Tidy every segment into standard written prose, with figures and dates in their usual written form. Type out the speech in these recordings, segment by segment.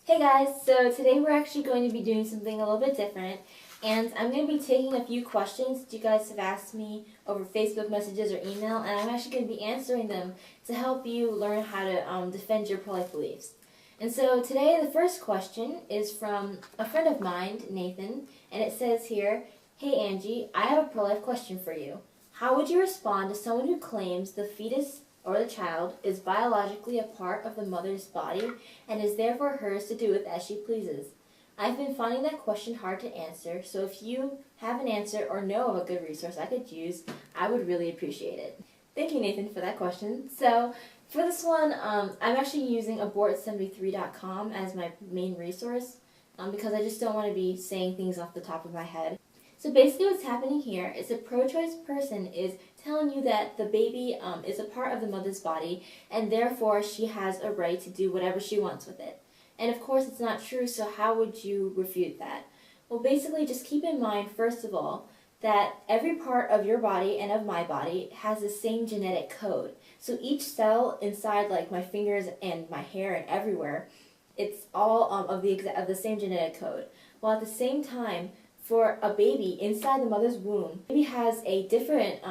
Hey guys, so today we're actually going to be doing something a little bit different, and I'm going to be taking a few questions that you guys have asked me over Facebook messages or email, and I'm actually going to be answering them to help you learn how to defend your pro-life beliefs. And so today the first question is from a friend of mine, Nathan, and it says here, "Hey Angie, I have a pro-life question for you. How would you respond to someone who claims the fetus or the child is biologically a part of the mother's body and is therefore hers to do with as she pleases? I've been finding that question hard to answer, so if you have an answer or know of a good resource I could use, I would really appreciate it." Thank you, Nathan, for that question. So for this one, I'm actually using abort73.com as my main resource because I just don't want to be saying things off the top of my head. So basically what's happening here is a pro-choice person is telling you that the baby is a part of the mother's body and therefore she has a right to do whatever she wants with it. And of course it's not true, so how would you refute that? Well, basically just keep in mind, first of all, that every part of your body and of my body has the same genetic code. So each cell inside, like my fingers and my hair and everywhere, it's all of the same genetic code. While at the same time, for a baby inside the mother's womb, the baby has a different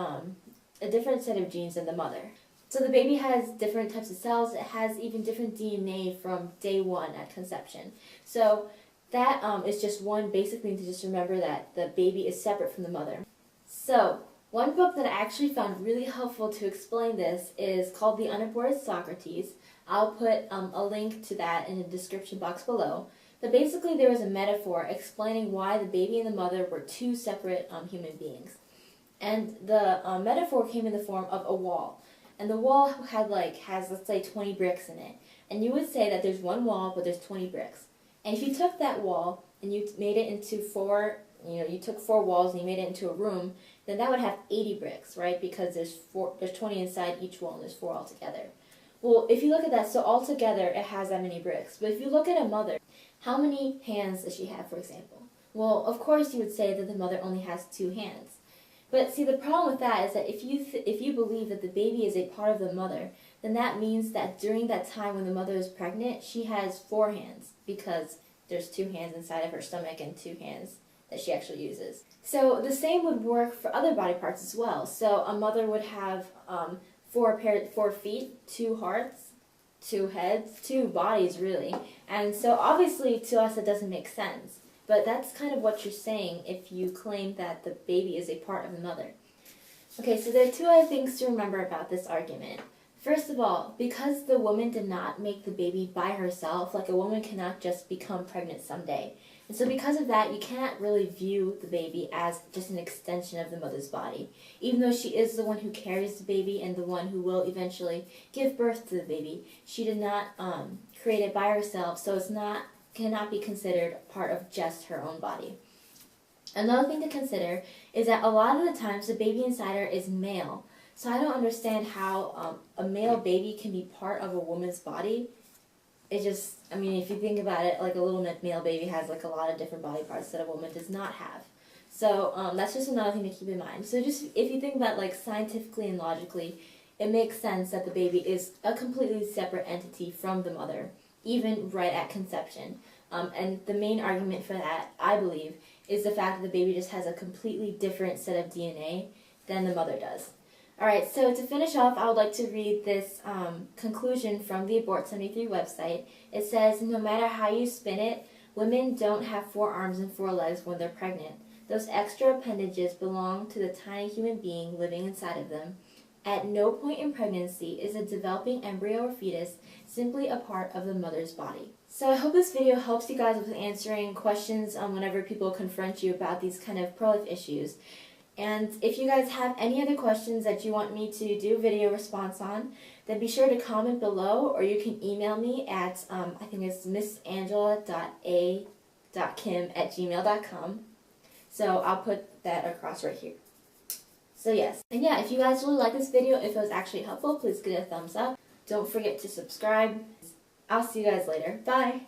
set of genes than the mother. So the baby has different types of cells. It has even different DNA from day one at conception. So that is just one basic thing to just remember, that the baby is separate from the mother. So one book that I actually found really helpful to explain this is called The Unaborted Socrates. I'll put a link to that in the description box below. But basically there was a metaphor explaining why the baby and the mother were two separate human beings. And the metaphor came in the form of a wall. And the wall has let's say 20 bricks in it. And you would say that there's one wall but there's 20 bricks. And if you took that wall and you made it into you took 4 walls and you made it into a room, then that would have 80 bricks, right? Because there's 20 inside each wall and there's 4 altogether. Well, if you look at that, so altogether it has that many bricks. But if you look at a mother, how many hands does she have, for example? Well, of course you would say that the mother only has 2 hands. But see, the problem with that is that if you believe that the baby is a part of the mother, then that means that during that time when the mother is pregnant, she has 4 hands, because there's 2 hands inside of her stomach and 2 hands that she actually uses. So the same would work for other body parts as well. So a mother would have 4 feet, 2 hearts, 2 heads, 2 bodies really. And so obviously to us it doesn't make sense. But that's kind of what you're saying if you claim that the baby is a part of the mother. Okay, so there are 2 other things to remember about this argument. First of all, because the woman did not make the baby by herself, like a woman cannot just become pregnant someday. And so because of that, you cannot really view the baby as just an extension of the mother's body. Even though she is the one who carries the baby and the one who will eventually give birth to the baby, she did not create it by herself, so it's cannot be considered part of just her own body. Another thing to consider is that a lot of the times the baby inside her is male. So I don't understand how a male baby can be part of a woman's body. It just, I mean, if you think about it, like a little male baby has like a lot of different body parts that a woman does not have. So that's just another thing to keep in mind. So just if you think about like scientifically and logically, it makes sense that the baby is a completely separate entity from the mother, even right at conception. And the main argument for that, I believe, is the fact that the baby just has a completely different set of DNA than the mother does. Alright, so to finish off, I would like to read this conclusion from the Abort73 website. It says, "No matter how you spin it, women don't have 4 arms and 4 legs when they're pregnant. Those extra appendages belong to the tiny human being living inside of them. At no point in pregnancy is a developing embryo or fetus simply a part of the mother's body." So I hope this video helps you guys with answering questions whenever people confront you about these kind of pro-life issues. And if you guys have any other questions that you want me to do video response on, then be sure to comment below, or you can email me at, I think it's missangela.a.kim@gmail.com. So I'll put that across right here. So yes, and yeah, if you guys really like this video, if it was actually helpful, please give it a thumbs up. Don't forget to subscribe. I'll see you guys later. Bye!